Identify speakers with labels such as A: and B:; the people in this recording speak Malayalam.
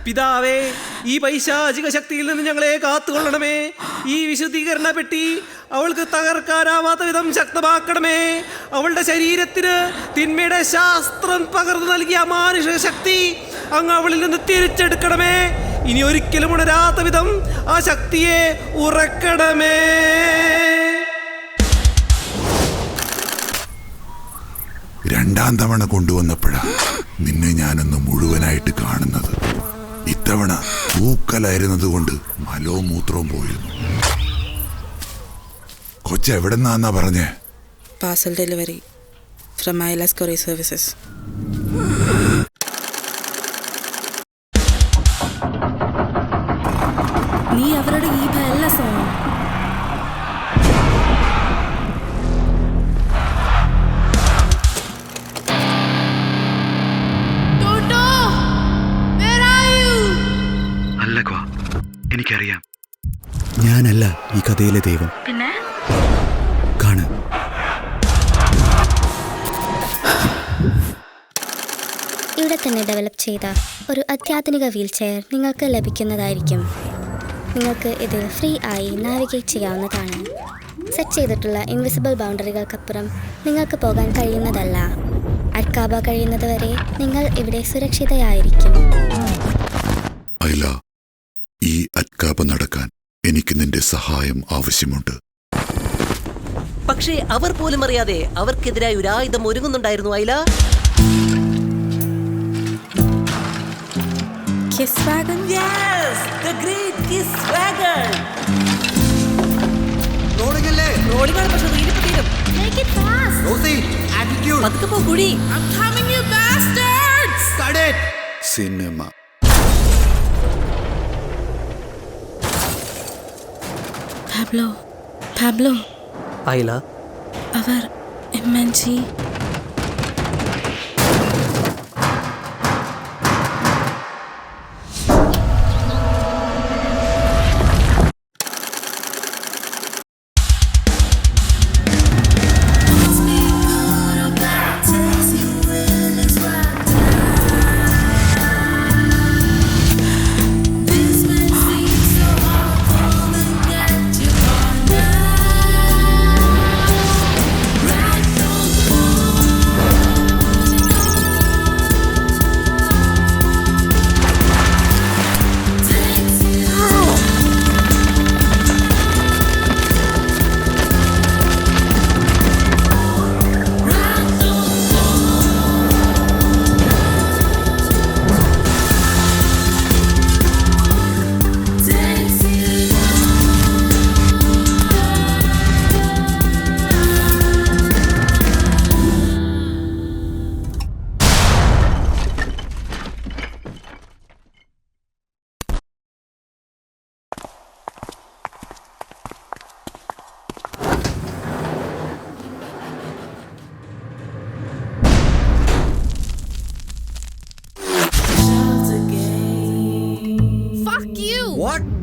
A: പിതാവേ, ഈ പൈശാചിക ശക്തിയിൽ നിന്ന് ഞങ്ങളെ കാത്തുകൊള്ളണമേ. ഈ വിശുദ്ധീകരണ പെട്ടി അവൾക്ക് തകർക്കാനാവാത്ത വിധം ശക്തമാക്കണമേ. അവളുടെ ശരീരത്തിന് തിന്മയുടെ ശാസ്ത്രം പകർന്നു നൽകിയ മാനുഷിക ശക്തി അങ്ങ് അവളിൽ നിന്ന് തിരിച്ചെടുക്കണമേ. ഇനി ഒരിക്കലും ഉണരാത്ത വിധം ആ ശക്തിയെ ഉറക്കണമേ.
B: രണ്ടാം തവണ കൊണ്ടുവന്നപ്പോഴാ നിന്നെ ഞാനൊന്ന് മുഴുവനായിട്ട് കാണുന്നത്. ഇത്തവണ പൂക്കലായിരുന്നത് കൊണ്ട് മലവും മൂത്രവും പോയിരുന്നു. കൊച്ചെവിടെന്നാന്നാ പറഞ്ഞേ?
C: പാർസൽ ഡെലിവറി ഫ്രം ഐലാസ് കൊറിയർ സർവീസസ്.
D: നീ അവരുടെ ഈ ഭയല്ല സോണം.
E: എനിക്കറിയാം, ഞാനല്ല ഈ കഥയിലെ ദൈവം.
D: പിന്നെ
E: കാണ്.
F: ഇവിടെ തന്നെ ഡെവലപ്പ് ചെയ്ത ഒരു അത്യാധുനിക വീൽ ചെയർ നിങ്ങൾക്ക് ലഭിക്കുന്നതായിരിക്കും. നിങ്ങൾക്ക് ഇതിൽ ഫ്രീ ആയി നാവിഗേറ്റ് ചെയ്യാവുന്നതാണ്. സെറ്റ് ചെയ്തിട്ടുള്ള ഇൻവിസിബിൾ ബൗണ്ടറികൾക്കപ്പുറം നിങ്ങൾക്ക് പോകാൻ കഴിയുന്നതല്ല. അർക്കാബ കഴിയുന്നതുവരെ നിങ്ങൾ ഇവിടെ സുരക്ഷിതയായിരിക്കും.
B: ഐല, ഈ അറ്റ്കാബ നടക്കാൻ എനിക്ക് നിന്റെ സഹായം ആവശ്യമുണ്ട്.
G: പക്ഷേ അവർ പോലും അറിയാതെ അവർക്കെതിരായി ഒരു ആയുധം ഒരുങ്ങുന്നുണ്ടായിരുന്നു. ഐല,
D: Kiss Wagon?
G: Yes, the great Kiss Wagon. റോഡിലാണ്, പക്ഷെ റീലിപ്പ് തീരും. പതുക്കെ പോ കുഴി.
B: സിനിമ.
D: പാബ്ലോ,
G: ഐല,
D: അവർ MNG. What?